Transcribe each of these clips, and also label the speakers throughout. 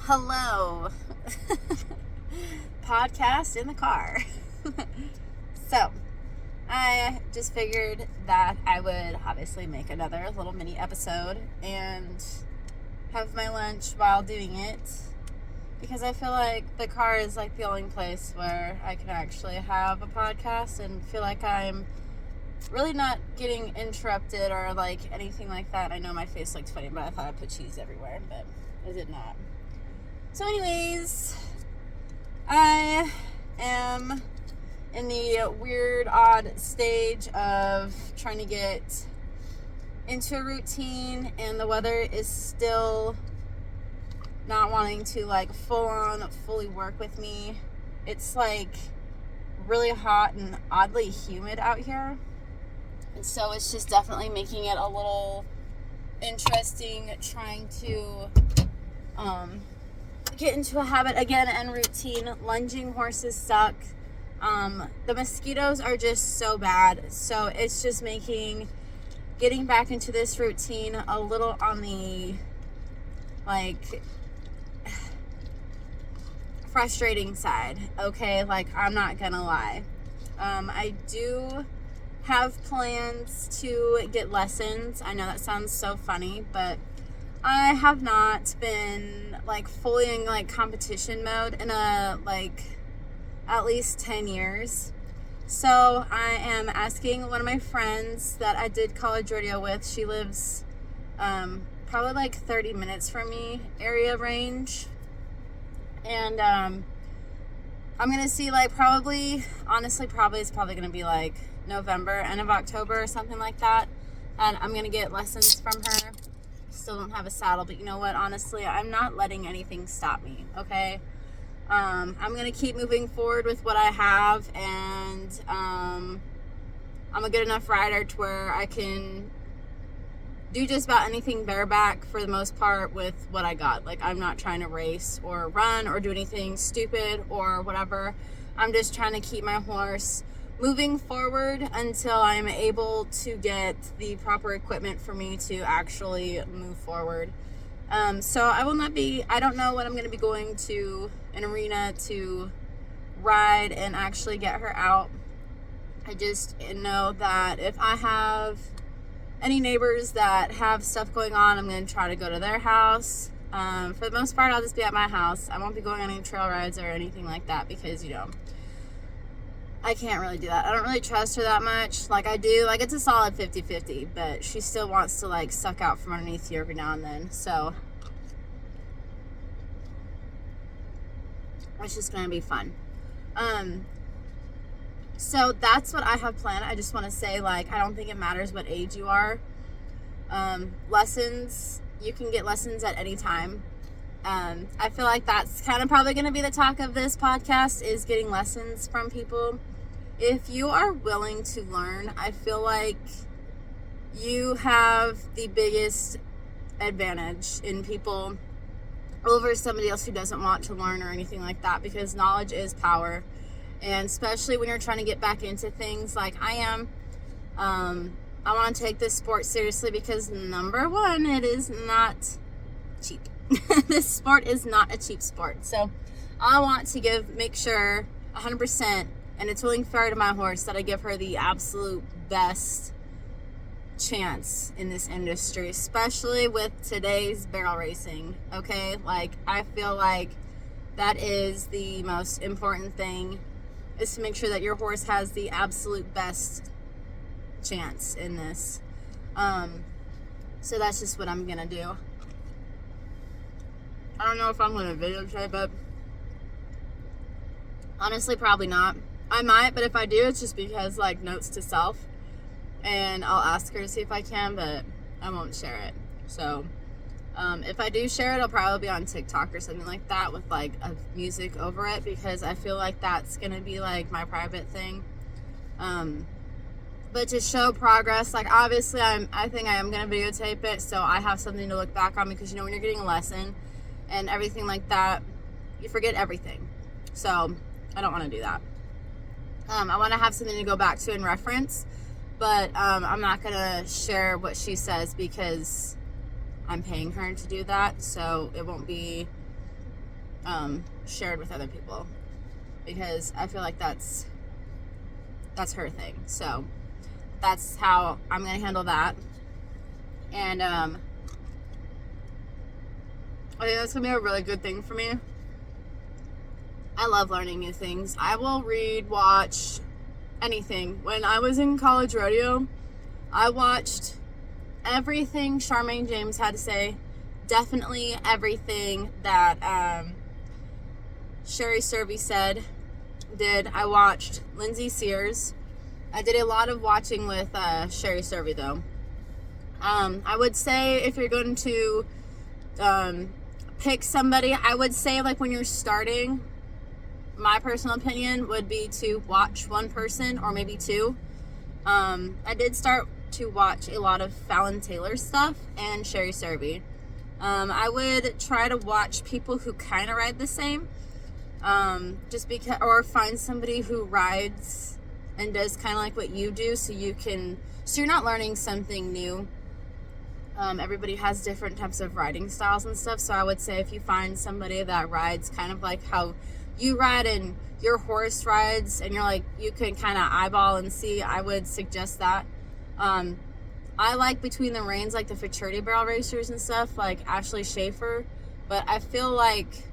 Speaker 1: Hello. Podcast in the car. So, I just figured that I would obviously make another little mini episode and have my lunch while doing it, because I feel like the car is like the only place where I can actually have a podcast and feel like I'm really not getting interrupted or like anything like that. I know my face looked funny, but I thought I put cheese everywhere, but I did not. So anyways, I am in the weird, odd stage of trying to get into a routine, and the weather is still not wanting to like fully work with me. It's like really hot and oddly humid out here, and so it's just definitely making it a little interesting trying to get into a habit again and routine. Lunging horses suck. The mosquitoes are just so bad, so it's just making getting back into this routine a little on the like frustrating side. Okay, like I'm not gonna lie. I do have plans to get lessons. I know that sounds so funny, but I have not been like fully in like competition mode in a like at least 10 years. So I am asking one of my friends that I did college rodeo with. She lives probably like 30 minutes from me, area range. And I'm gonna see like probably it's probably gonna be like November, end of October or something like that. And I'm gonna get lessons from her. Still don't have a saddle, but you know what, honestly, I'm not letting anything stop me. Okay, I'm gonna keep moving forward with what I have, and I'm a good enough rider to where I can do just about anything bareback for the most part with what I got. Like, I'm not trying to race or run or do anything stupid or whatever. I'm just trying to keep my horse moving forward until I'm able to get the proper equipment for me to actually move forward. So I don't know when I'm going to be going to an arena to ride and actually get her out. I just know that if I have any neighbors that have stuff going on, I'm going to try to go to their house. For the most part, I'll just be at my house. I won't be going on any trail rides or anything like that because, I can't really do that. I don't really trust her that much. Like, I do. Like, it's a solid 50-50, but she still wants to, like, suck out from underneath you every now and then. So, it's just going to be fun. So, that's what I have planned. I just want to say, like, I don't think it matters what age you are. Lessons, you can get lessons at any time. I feel like that's kind of probably going to be the talk of this podcast, is getting lessons from people. If you are willing to learn, I feel like you have the biggest advantage in people over somebody else who doesn't want to learn or anything like that, because knowledge is power. And especially when you're trying to get back into things like I am, I want to take this sport seriously because, number one, it is not cheap. This sport is not a cheap sport. So I want to make sure 100%, and it's really fair to my horse, that I give her the absolute best chance in this industry, especially with today's barrel racing. Okay, like, I feel like that is the most important thing, is to make sure that your horse has the absolute best chance in this. So that's just what I'm gonna do. I don't know if I'm gonna videotape it. Honestly, probably not. I might, but if I do, it's just because, like, notes to self, and I'll ask her to see if I can, but I won't share it. So if I do share it, it'll probably be on TikTok or something like that with like a music over it, because I feel like that's gonna be like my private thing. But to show progress, like, obviously I think I am gonna videotape it, so I have something to look back on, because when you're getting a lesson and everything like that, you forget everything. So I don't want to do that. I want to have something to go back to and reference, but I'm not going to share what she says because I'm paying her to do that, so it won't be shared with other people, because I feel like that's her thing. So that's how I'm gonna handle that. And I think that's gonna be a really good thing for me. I love learning new things. I will read, watch, anything. When I was in college rodeo, I watched everything Charmaine James had to say. Definitely everything that Sherry Cervi did. I watched Lindsay Sears. I did a lot of watching with Sherry Cervi, though. I would say if you're going to pick somebody, I would say, like, when you're starting, my personal opinion would be to watch one person or maybe two. I did start to watch a lot of Fallon Taylor stuff and Sherry Cervi. I would try to watch people who kind of ride the same, just because, or find somebody who rides and does kind of like what you do, so you're not learning something new. Everybody has different types of riding styles and stuff, so I would say if you find somebody that rides kind of like how you ride and your horse rides, and you're like, you can kind of eyeball and see, I would suggest that. I like Between the Reins, like the futurity barrel racers and stuff, like Ashley Schaefer, but I feel like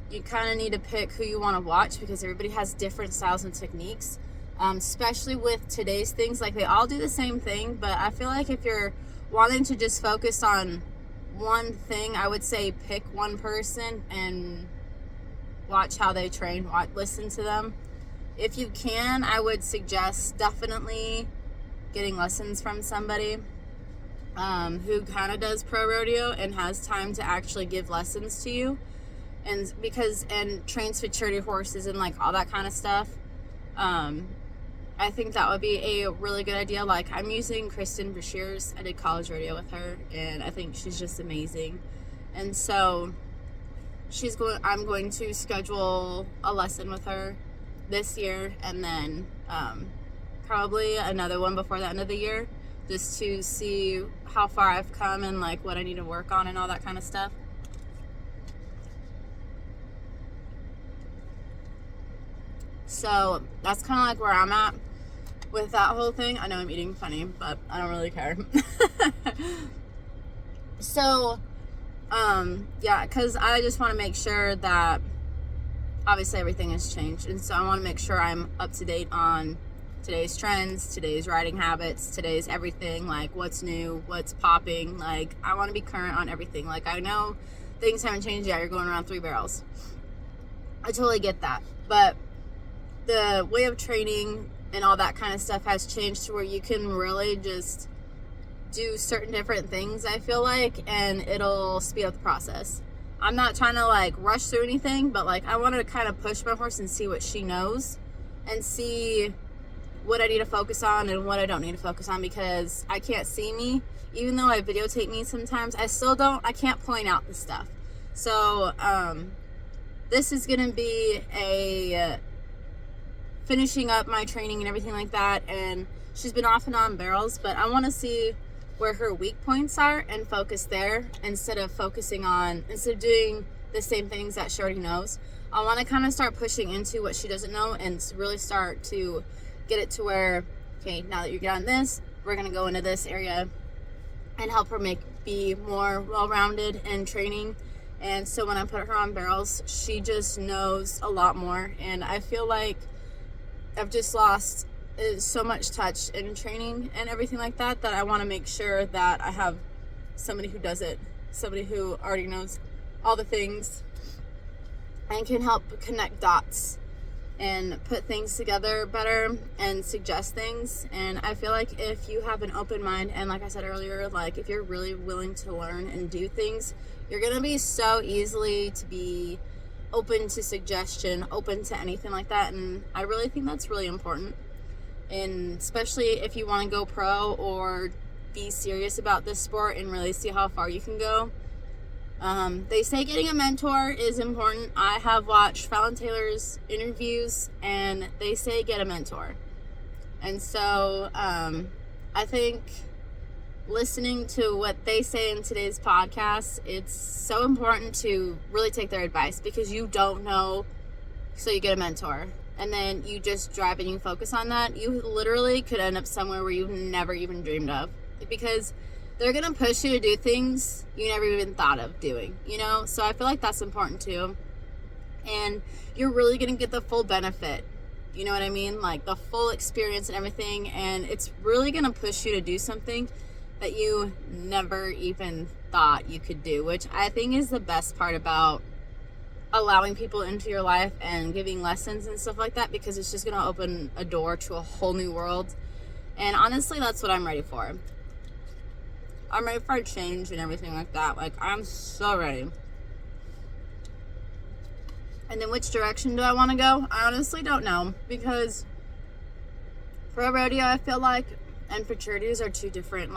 Speaker 1: you kind of need to pick who you want to watch, because everybody has different styles and techniques, especially with today's things. Like, they all do the same thing, but I feel like if you're wanting to just focus on one thing, I would say pick one person and watch how they train, listen to them. If you can, I would suggest definitely getting lessons from somebody who kind of does pro rodeo and has time to actually give lessons to you, and trains futurity horses and like all that kind of stuff. I think that would be a really good idea. Like, I'm using Kristen Brashears. I did college rodeo with her, and I think she's just amazing. And so I'm going to schedule a lesson with her this year, and then probably another one before the end of the year, just to see how far I've come and like what I need to work on and all that kind of stuff. So that's kind of like where I'm at with that whole thing. I know I'm eating funny, but I don't really care. So yeah, because I just want to make sure that obviously everything has changed, and so I want to make sure I'm up to date on today's trends, today's riding habits, today's everything, like what's new, what's popping. Like, I want to be current on everything. Like, I know things haven't changed yet. You're going around 3 barrels. I totally get that, but the way of training and all that kind of stuff has changed to where you can really just do certain different things, I feel like, and it'll speed up the process. I'm not trying to like rush through anything, but like, I want to kind of push my horse and see what she knows and see what I need to focus on and what I don't need to focus on, because I can't see me. Even though I videotape me sometimes, I can't point out the stuff. So this is gonna be a finishing up my training and everything like that, and she's been off and on barrels, but I want to see where her weak points are and focus there instead of doing the same things that she already knows. I want to kind of start pushing into what she doesn't know and really start to get it to where, okay, now that you're done this, we're going to go into this area and help her be more well-rounded in training. And so when I put her on barrels, she just knows a lot more, and I feel like I've just lost so much touch in training and everything like that, that I want to make sure that I have somebody who does it, somebody who already knows all the things and can help connect dots and put things together better and suggest things. And I feel like if you have an open mind, and like I said earlier, like if you're really willing to learn and do things, you're gonna be so easily to be open to suggestion, open to anything like that. And I really think that's really important, and especially if you want to go pro or be serious about this sport and really see how far you can go. They say getting a mentor is important. I have watched Fallon Taylor's interviews, and they say get a mentor. And so I think listening to what they say in today's podcast, it's so important to really take their advice, because you don't know, so you get a mentor. And then you just drive and you focus on that. You literally could end up somewhere where you've never even dreamed of, because they're going to push you to do things you never even thought of doing, you know? So I feel like that's important too. And you're really going to get the full benefit. You know what I mean? Like the full experience and everything. And it's really going to push you to do something that you never even thought you could do, which I think is the best part about allowing people into your life and giving lessons and stuff like that, because it's just going to open a door to a whole new world. And honestly, that's what I'm ready for. I'm ready for a change and everything like that. Like, I'm so ready. And then which direction do I want to go? I honestly don't know, because pro rodeo, I feel like, and futurities are two different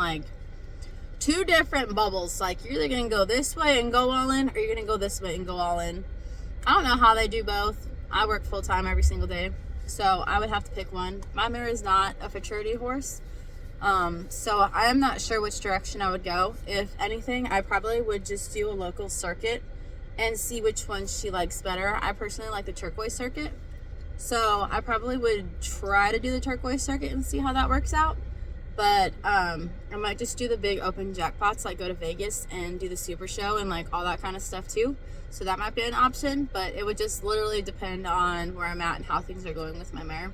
Speaker 1: bubbles. Like, you're either going to go this way and go all in, or you're going to go this way and go all in. I don't know how they do both. I work full time every single day, so I would have to pick one. My mare is not a futurity horse, so I am not sure which direction I would go. If anything, I probably would just do a local circuit and see which one she likes better. I personally like the turquoise circuit, so I probably would try to do the turquoise circuit and see how that works out. But I might just do the big open jackpots, like go to Vegas and do the super show and like all that kind of stuff too. So that might be an option, but it would just literally depend on where I'm at and how things are going with my mare.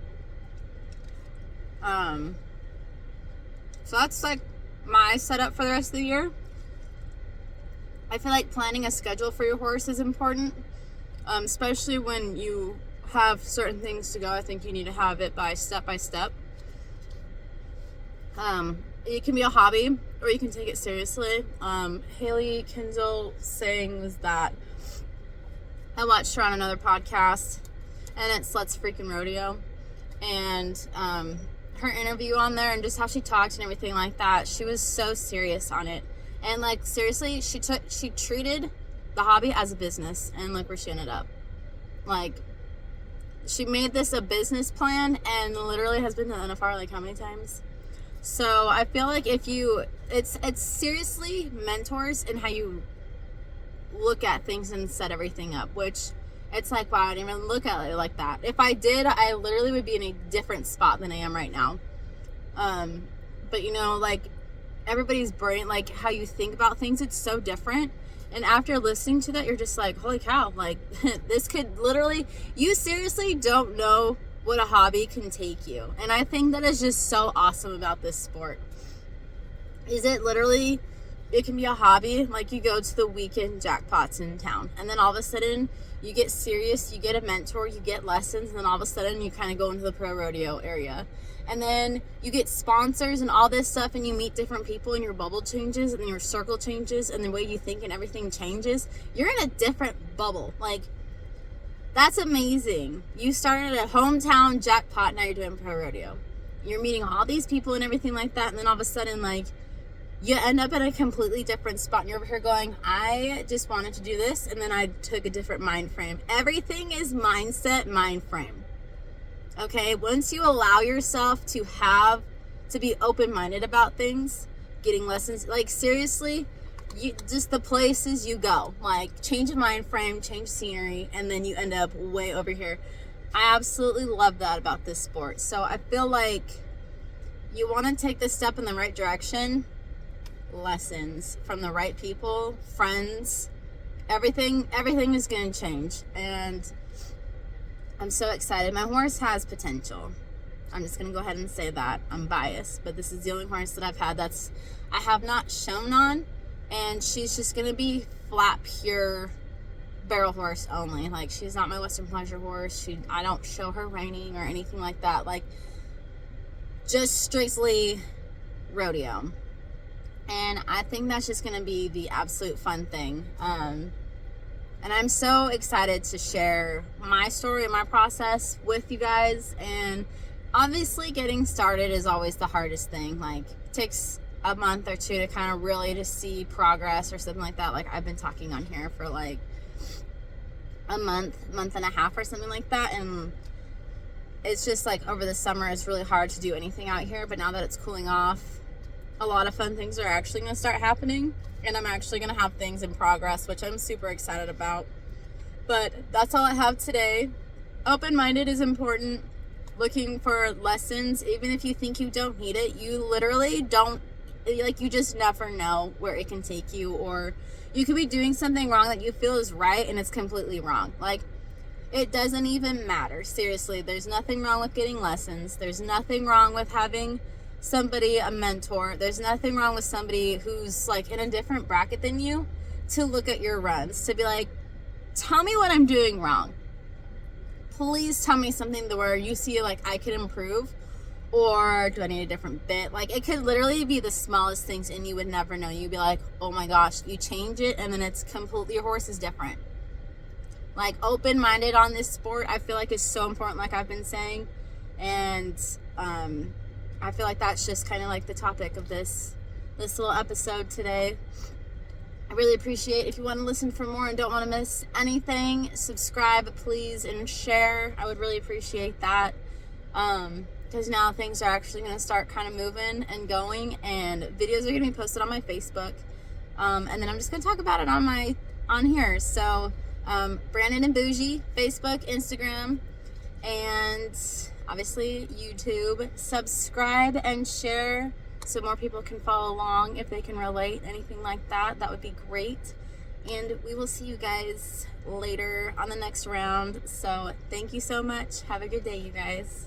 Speaker 1: So that's like my setup for the rest of the year. I feel like planning a schedule for your horse is important, especially when you have certain things to go. I think you need to have it by step. It can be a hobby, or you can take it seriously. Haley Kindle sayings that I watched her on another podcast, and it's Let's Freaking Rodeo, and her interview on there and just how she talked and everything like that, she was so serious on it. And like, seriously, she treated the hobby as a business, and look where she ended up. Like, she made this a business plan and literally has been to the NFR like how many times? So I feel like it's seriously mentors in how you look at things and set everything up, which it's like, wow, I didn't even look at it like that. If I did, I literally would be in a different spot than I am right now. But you know, like, everybody's brain, like how you think about things, it's so different. And after listening to that, you're just like, holy cow, like this could literally, you seriously don't know what a hobby can take you. And I think that is just so awesome about this sport. Is it literally, it can be a hobby, like you go to the weekend jackpots in town, and then all of a sudden you get serious, you get a mentor, you get lessons, and then all of a sudden you kind of go into the pro rodeo area. And then you get sponsors and all this stuff, and you meet different people, and your bubble changes, and your circle changes, and the way you think and everything changes. You're in a different bubble. Like, that's amazing. You started a hometown jackpot, now you're doing pro rodeo. You're meeting all these people and everything like that, and then all of a sudden, like, you end up in a completely different spot, and you're over here going, I just wanted to do this, and then I took a different mind frame. Everything is mindset, mind frame. Okay, once you allow yourself to be open-minded about things, getting lessons, like seriously, just the places you go, like change of mind frame, change scenery, and then you end up way over here. I absolutely love that about this sport. So I feel like you want to take this step in the right direction. Lessons from the right people, friends, everything is going to change, and I'm so excited. My horse has potential. I'm just going to go ahead and say that. I'm biased, but this is the only horse that I've had I have not shown on, and she's just going to be flat, pure barrel horse only. Like, she's not my Western Pleasure horse. I don't show her reining or anything like that. Like, just strictly rodeo. And I think that's just going to be the absolute fun thing. And I'm so excited to share my story and my process with you guys. And obviously getting started is always the hardest thing. Like, it takes a month or two to kind of really to see progress or something like that. Like, I've been talking on here for like a month and a half or something like that. And it's just like over the summer, it's really hard to do anything out here. But now that it's cooling off, a lot of fun things are actually going to start happening, and I'm actually going to have things in progress, which I'm super excited about. But that's all I have today. Open-minded is important. Looking for lessons, even if you think you don't need it, you literally don't, like, you just never know where it can take you, or you could be doing something wrong that you feel is right and it's completely wrong. Like, it doesn't even matter. Seriously, there's nothing wrong with getting lessons. There's nothing wrong with having somebody, a mentor. There's nothing wrong with somebody who's like in a different bracket than you to look at your runs, to be like, tell me what I'm doing wrong. Please tell me something to where you see like I could improve, or do I need a different bit? Like, it could literally be the smallest things and you would never know. You'd be like, oh my gosh, you change it and then it's completely, your horse is different. Like, open-minded on this sport, I feel like is so important, like I've been saying. And I feel like that's just kind of like the topic of this little episode today. I really appreciate, if you want to listen for more and don't want to miss anything, subscribe please and share. I would really appreciate that, because now things are actually going to start kind of moving and going, and videos are going to be posted on my Facebook, and then I'm just going to talk about it on here. So Brandon and Bougie, Facebook, Instagram, and obviously YouTube. Subscribe and share so more people can follow along if they can relate, anything like that. That would be great. And we will see you guys later on the next round. So thank you so much. Have a good day, you guys.